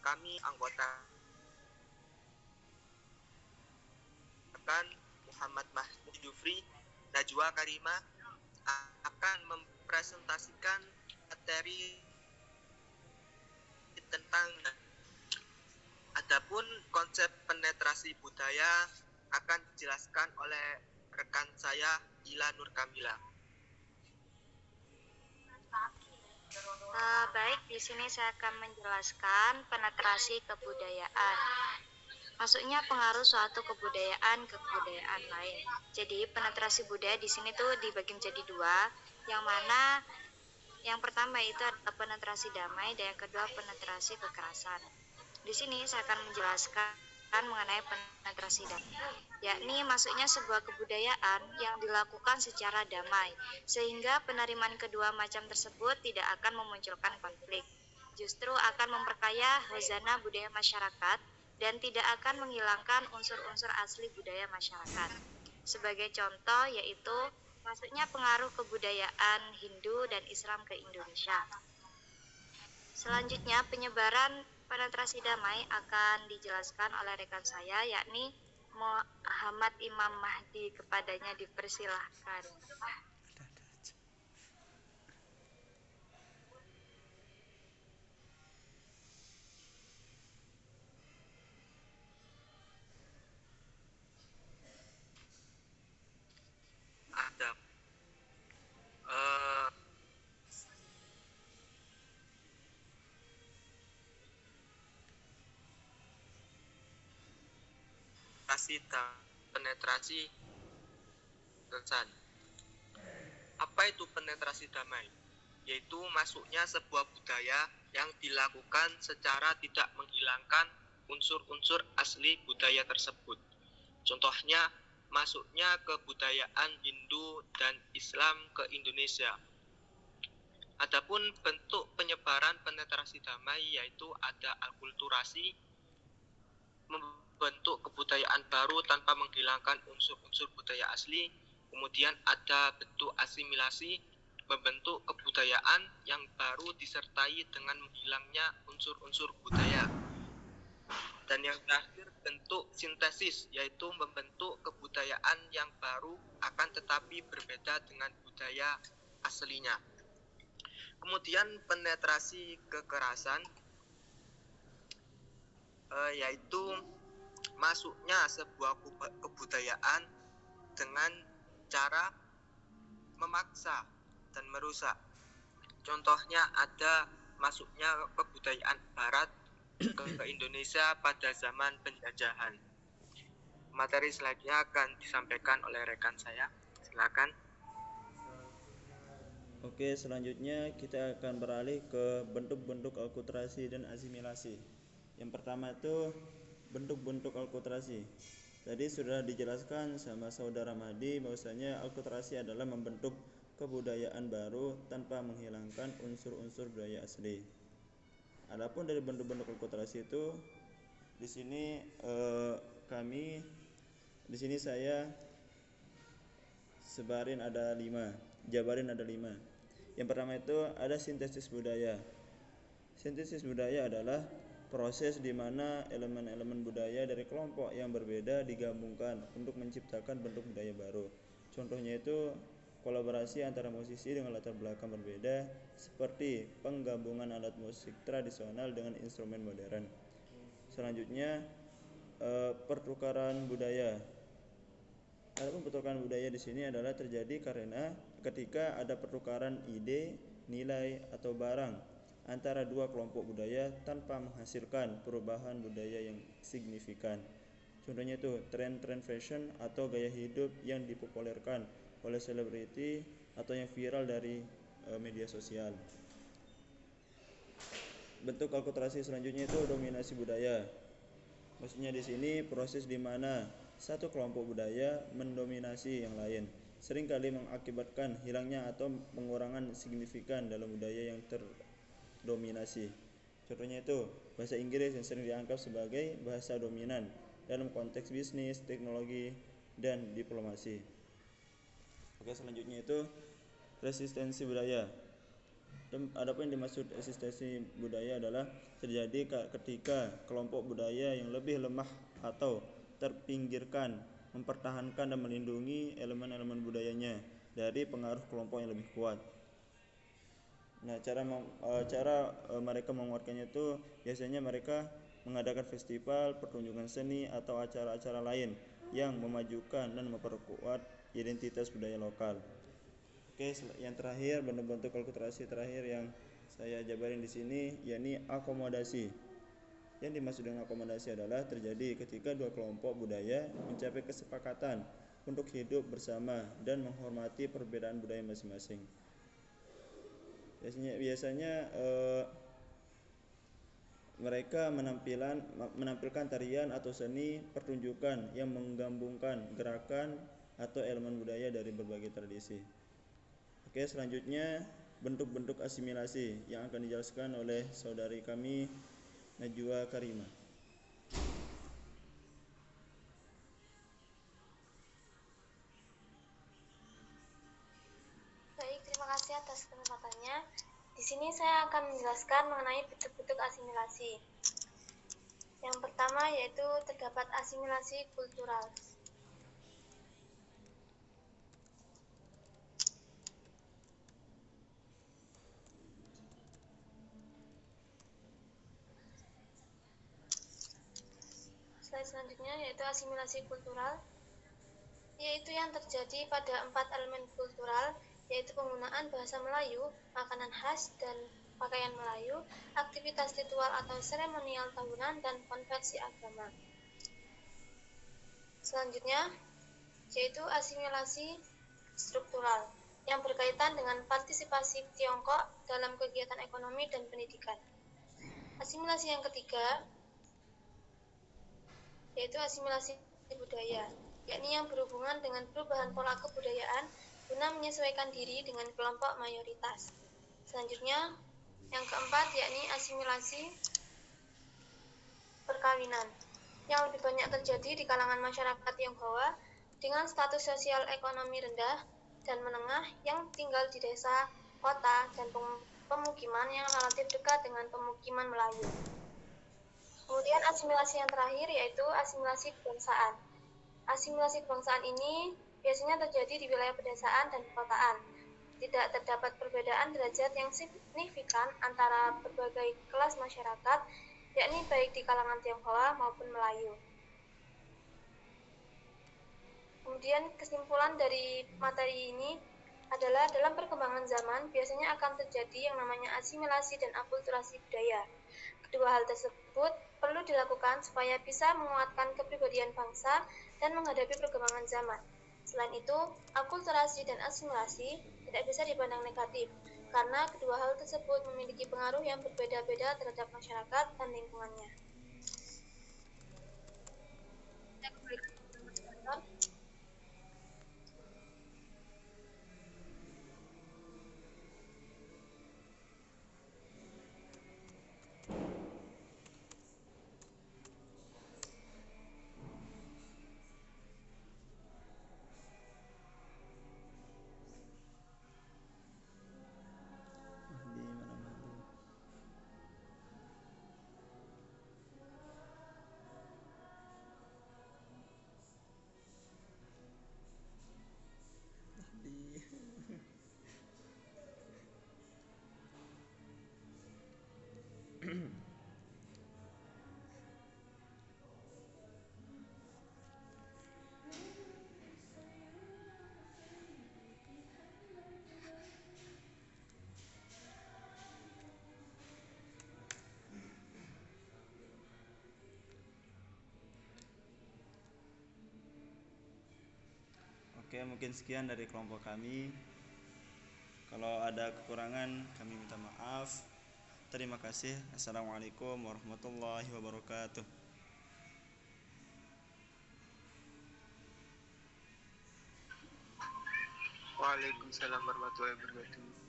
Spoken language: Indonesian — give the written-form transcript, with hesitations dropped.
kami anggota Muhammad Mahmud Jufri Najwa Karimah akan mempresentasikan materi tentang adapun konsep penetrasi budaya akan dijelaskan oleh rekan saya Ila Nur Kamila. Baik, di sini saya akan menjelaskan penetrasi kebudayaan. Masuknya pengaruh suatu kebudayaan ke kebudayaan lain. Jadi penetrasi budaya di sini tuh dibagi menjadi dua, yang mana yang pertama itu adalah penetrasi damai dan yang kedua penetrasi kekerasan. Di sini saya akan menjelaskan mengenai penetrasi damai, yakni masuknya sebuah kebudayaan yang dilakukan secara damai, sehingga penerimaan kedua macam tersebut tidak akan memunculkan konflik, justru akan memperkaya khazanah budaya masyarakat dan tidak akan menghilangkan unsur-unsur asli budaya masyarakat. Sebagai contoh yaitu masuknya pengaruh kebudayaan Hindu dan Islam ke Indonesia. Selanjutnya penyebaran penetrasi damai akan dijelaskan oleh rekan saya, yakni Muhammad Imam Mahdi. Kepadanya dipersilahkan. Ada penetrasi kekerasan. Apa itu penetrasi damai? Yaitu masuknya sebuah budaya yang dilakukan secara tidak menghilangkan unsur-unsur asli budaya tersebut. Contohnya, masuknya kebudayaan Hindu dan Islam ke Indonesia. Adapun bentuk penyebaran penetrasi damai yaitu ada akulturasi, membentuk kebudayaan baru tanpa menghilangkan unsur-unsur budaya asli. Kemudian ada bentuk asimilasi, membentuk kebudayaan yang baru disertai dengan menghilangnya unsur-unsur budaya. Dan yang terakhir bentuk sintesis, yaitu membentuk kebudayaan yang baru akan tetapi berbeda dengan budaya aslinya. Kemudian penetrasi kekerasan yaitu masuknya sebuah kebudayaan dengan cara memaksa dan merusak. Contohnya ada masuknya kebudayaan barat ke Indonesia pada zaman penjajahan. Materi selanjutnya akan disampaikan oleh rekan saya. Silakan. Oke, selanjutnya kita akan beralih ke bentuk-bentuk akulturasi dan asimilasi. Yang pertama itu bentuk-bentuk akulturasi. Tadi sudah dijelaskan sama saudara Mahdi bahwasanya akulturasi adalah membentuk kebudayaan baru tanpa menghilangkan unsur-unsur budaya asli. Adapun dari bentuk-bentuk akulturasi itu di sini saya jabarin ada 5. Yang pertama itu ada sintesis budaya. Sintesis budaya adalah proses di mana elemen-elemen budaya dari kelompok yang berbeda digabungkan untuk menciptakan bentuk budaya baru. Contohnya itu kolaborasi antara musisi dengan latar belakang berbeda, seperti penggabungan alat musik tradisional dengan instrumen modern. Selanjutnya pertukaran budaya. Adapun pertukaran budaya di sini adalah terjadi karena ketika ada pertukaran ide, nilai atau barang antara dua kelompok budaya tanpa menghasilkan perubahan budaya yang signifikan. Contohnya itu tren-tren fashion atau gaya hidup yang dipopulerkan oleh selebriti atau yang viral dari media sosial. Bentuk akulturasi selanjutnya itu dominasi budaya. Maksudnya di sini proses di mana satu kelompok budaya mendominasi yang lain, seringkali mengakibatkan hilangnya atau pengurangan signifikan dalam budaya yang terdominasi. Contohnya itu bahasa Inggris yang sering dianggap sebagai bahasa dominan dalam konteks bisnis, teknologi, dan diplomasi. Oke, selanjutnya itu resistensi budaya. Adapun yang dimaksud eksistensi budaya adalah terjadi ketika kelompok budaya yang lebih lemah atau terpinggirkan mempertahankan dan melindungi elemen-elemen budayanya dari pengaruh kelompok yang lebih kuat. Nah, cara mereka menguatkannya itu biasanya mereka mengadakan festival, pertunjukan seni atau acara-acara lain yang memajukan dan memperkuat identitas budaya lokal. Oke, yang terakhir bentuk-bentuk akulturasi terakhir yang saya jabarin di sini yakni akomodasi. Yang dimaksud dengan akomodasi adalah terjadi ketika dua kelompok budaya mencapai kesepakatan untuk hidup bersama dan menghormati perbedaan budaya masing-masing. Biasanya mereka menampilkan tarian atau seni pertunjukan yang menggabungkan gerakan atau elemen budaya dari berbagai tradisi. Oke, selanjutnya bentuk-bentuk asimilasi yang akan dijelaskan oleh saudari kami Najwa Karimah. Baik, terima kasih atas kesempatannya. Di sini saya akan menjelaskan mengenai bentuk-bentuk asimilasi. Yang pertama yaitu terdapat asimilasi kultural. Slide selanjutnya yaitu asimilasi kultural, yaitu yang terjadi pada 4 elemen kultural, yaitu penggunaan bahasa Melayu, makanan khas dan pakaian Melayu, aktivitas ritual atau seremonial tahunan, dan konversi agama. Selanjutnya yaitu asimilasi struktural yang berkaitan dengan partisipasi Tiongkok dalam kegiatan ekonomi dan pendidikan. Asimilasi yang ketiga yaitu asimilasi budaya, yakni yang berhubungan dengan perubahan pola kebudayaan guna menyesuaikan diri dengan kelompok mayoritas. Selanjutnya, yang keempat yakni asimilasi perkawinan, yang lebih banyak terjadi di kalangan masyarakat Tionghoa dengan status sosial ekonomi rendah dan menengah yang tinggal di desa, kota, dan pemukiman yang relatif dekat dengan pemukiman Melayu. Kemudian asimilasi yang terakhir yaitu asimilasi kebangsaan. Asimilasi kebangsaan ini biasanya terjadi di wilayah pedesaan dan perkotaan. Tidak terdapat perbedaan derajat yang signifikan antara berbagai kelas masyarakat, yakni baik di kalangan Tionghoa maupun Melayu. Kemudian kesimpulan dari materi ini adalah dalam perkembangan zaman biasanya akan terjadi yang namanya asimilasi dan akulturasi budaya. Kedua hal tersebut perlu dilakukan supaya bisa menguatkan kepribadian bangsa dan menghadapi perkembangan zaman. Selain itu, akulturasi dan asimilasi tidak bisa dipandang negatif, karena kedua hal tersebut memiliki pengaruh yang berbeda-beda terhadap masyarakat dan lingkungannya. Saya kembalikan ke moderator. Oke, mungkin sekian dari kelompok kami. Kalau ada kekurangan kami minta maaf. Terima kasih. Assalamualaikum warahmatullahi wabarakatuh. Waalaikumsalam warahmatullahi wabarakatuh.